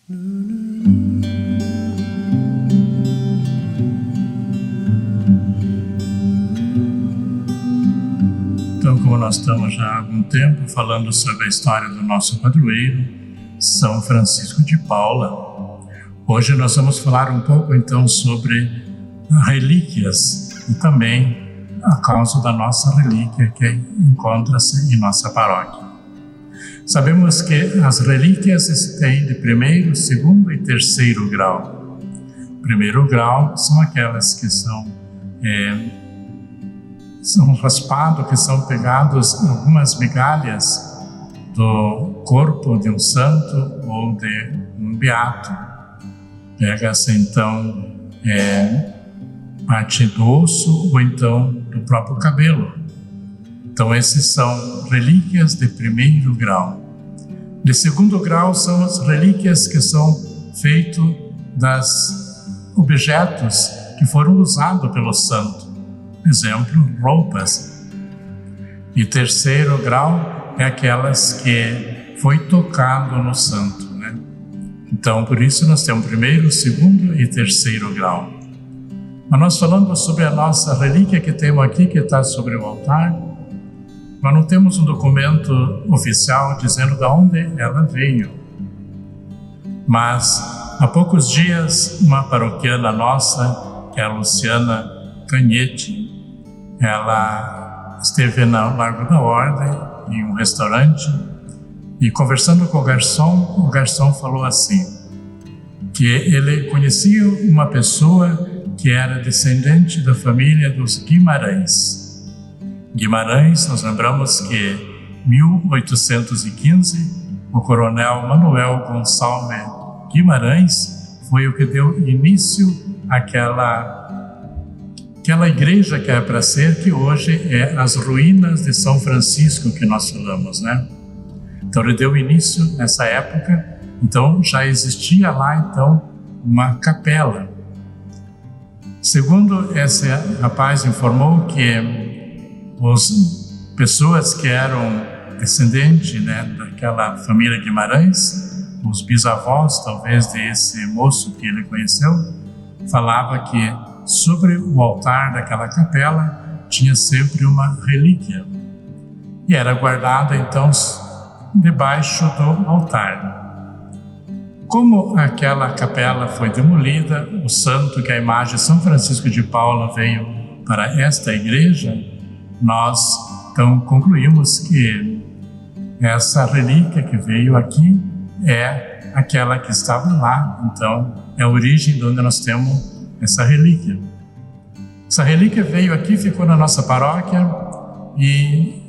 Então, como nós estamos já há algum tempo falando sobre a história do nosso padroeiro, São Francisco de Paula, hoje nós vamos falar um pouco então sobre relíquias e também a causa da nossa relíquia que encontra-se em nossa paróquia. Sabemos que as relíquias se têm de primeiro, segundo e terceiro grau. Primeiro grau são aquelas que são raspados, que são pegados algumas migalhas do corpo de um santo ou de um beato. Pega-se então parte do osso ou então do próprio cabelo. Então esses são relíquias de primeiro grau. De segundo grau são as relíquias que são feitas das objetos que foram usados pelo santo. Exemplo, roupas. E terceiro grau é aquelas que foi tocado no santo, né? Então, por isso nós temos primeiro, segundo e terceiro grau. Mas nós falamos sobre a nossa relíquia que temos aqui, que está sobre o altar. Nós não temos um documento oficial dizendo de onde ela veio. Mas, há poucos dias, uma paroquiana nossa, que é a Luciana Canhete, ela esteve no Largo da Ordem, em um restaurante, e conversando com o garçom falou assim, que ele conhecia uma pessoa que era descendente da família dos Guimarães. Guimarães, nós lembramos que em 1815, o coronel Manuel Gonçalves Guimarães foi o que deu início àquela igreja que era para ser, que hoje é as ruínas de São Francisco que nós falamos, né? Então ele deu início nessa época, então já existia lá então uma capela. Segundo esse rapaz informou que as pessoas que eram descendentes, né, daquela família Guimarães, os bisavós talvez desse moço que ele conheceu, falava que sobre o altar daquela capela tinha sempre uma relíquia e era guardada então debaixo do altar. Como aquela capela foi demolida, o santo, que é a imagem de São Francisco de Paula, veio para esta igreja, nós então concluímos que essa relíquia que veio aqui é aquela que estava lá, então é a origem de onde nós temos essa relíquia. Essa relíquia veio aqui, ficou na nossa paróquia e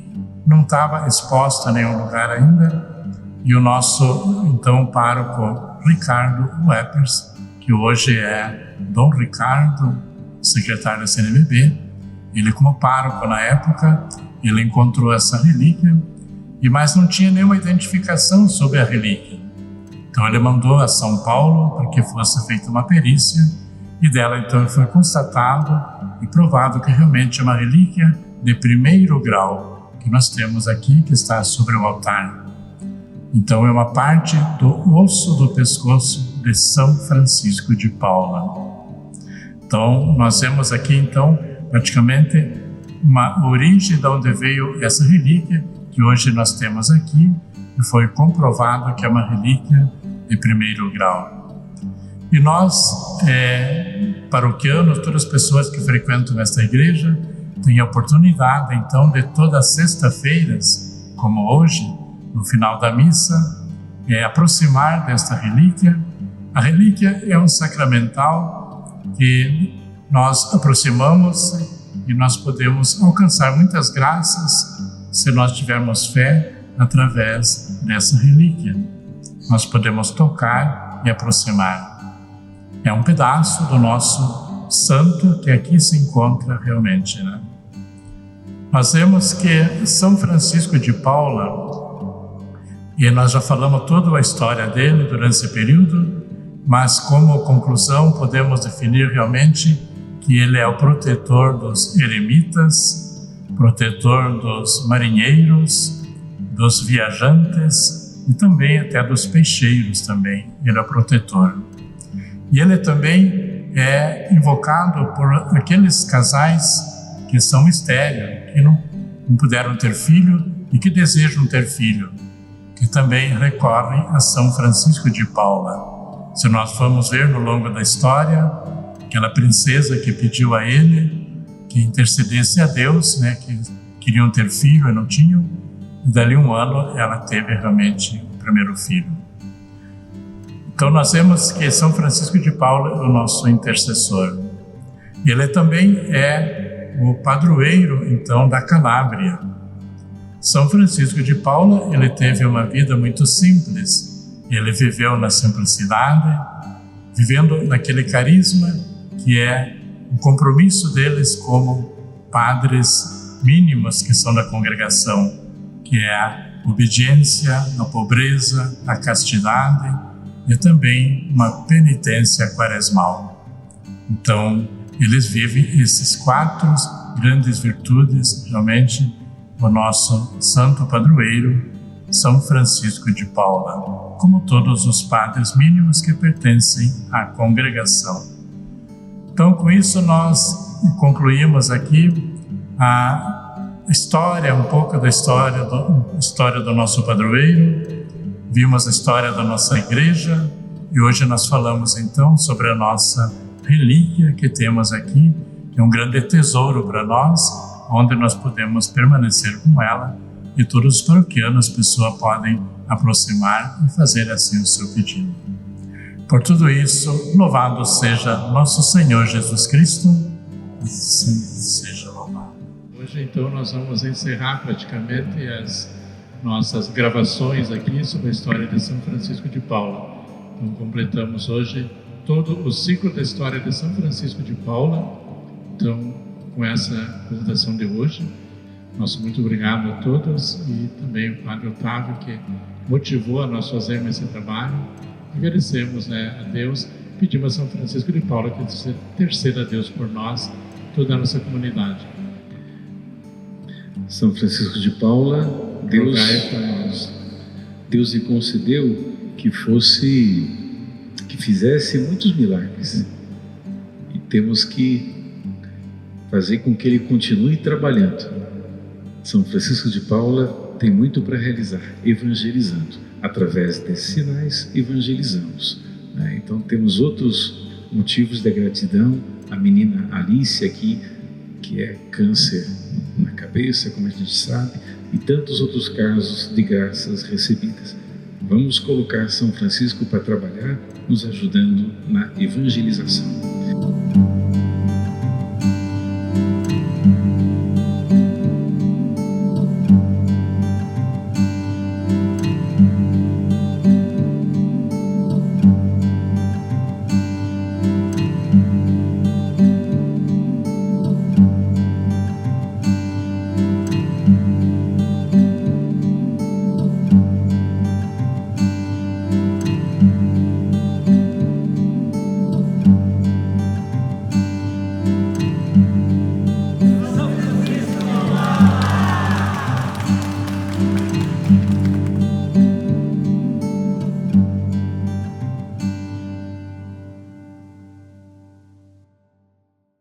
não estava exposta em nenhum lugar ainda. E o nosso, então, pároco Ricardo Weppers, que hoje é Dom Ricardo, secretário da CNBB, ele como pároco na época, ele encontrou essa relíquia, mas não tinha nenhuma identificação sobre a relíquia. Então ele mandou a São Paulo para que fosse feita uma perícia, e dela então foi constatado e provado que realmente é uma relíquia de primeiro grau que nós temos aqui, que está sobre o altar. Então é uma parte do osso do pescoço de São Francisco de Paula. Então nós vemos aqui então praticamente uma origem de onde veio essa relíquia, que hoje nós temos aqui, e foi comprovado que é uma relíquia de primeiro grau. E nós, paroquianos, todas as pessoas que frequentam esta igreja, têm a oportunidade, então, de todas as sextas-feiras, como hoje, no final da missa, aproximar desta relíquia. A relíquia é um sacramental que nós aproximamos e nós podemos alcançar muitas graças se nós tivermos fé através dessa relíquia. Nós podemos tocar e aproximar. É um pedaço do nosso santo que aqui se encontra realmente, né? Nós vemos que São Francisco de Paula, e nós já falamos toda a história dele durante esse período, mas como conclusão podemos definir realmente que ele é o protetor dos eremitas, protetor dos marinheiros, dos viajantes e também até dos peixeiros também, ele é o protetor. E ele também é invocado por aqueles casais que são estéreis, que não puderam ter filho e que desejam ter filho, que também recorrem a São Francisco de Paula. Se nós formos ver no longo da história, aquela princesa que pediu a ele que intercedesse a Deus, né, que queriam ter filho e não tinham, e dali um ano ela teve realmente o primeiro filho. Então nós vemos que São Francisco de Paula é o nosso intercessor. Ele também é o padroeiro, então, da Calábria. São Francisco de Paula, ele teve uma vida muito simples. Ele viveu na simplicidade, vivendo naquele carisma que é o compromisso deles como padres mínimos que são da congregação, que é a obediência, a pobreza, a castidade e também uma penitência quaresmal. Então, eles vivem esses 4 grandes virtudes, realmente, o nosso santo padroeiro, São Francisco de Paula, como todos os padres mínimos que pertencem à congregação. Então, com isso, nós concluímos aqui a história, um pouco da história do nosso padroeiro, vimos a história da nossa igreja e hoje nós falamos então sobre a nossa relíquia que temos aqui, que é um grande tesouro para nós, onde nós podemos permanecer com ela e todos os paroquianos, pessoas podem aproximar e fazer assim o seu pedido. Por tudo isso, louvado seja nosso Senhor Jesus Cristo, assim seja louvado. Hoje então nós vamos encerrar praticamente as nossas gravações aqui sobre a história de São Francisco de Paula. Então completamos hoje todo o ciclo da história de São Francisco de Paula. Então, com essa apresentação de hoje, nosso muito obrigado a todos e também o Padre Otávio que motivou a nós fazermos esse trabalho. Agradecemos, a Deus, pedimos a São Francisco de Paula que interceda a Deus por nós, toda a nossa comunidade. São Francisco de Paula, Deus lhe concedeu que fizesse muitos milagres e temos que fazer com que ele continue trabalhando. São Francisco de Paula tem muito para realizar, evangelizando. Através desses sinais, evangelizamos. Então temos outros motivos de gratidão. A menina Alice aqui, que é câncer na cabeça, como a gente sabe, e tantos outros casos de graças recebidas. Vamos colocar São Francisco para trabalhar, nos ajudando na evangelização.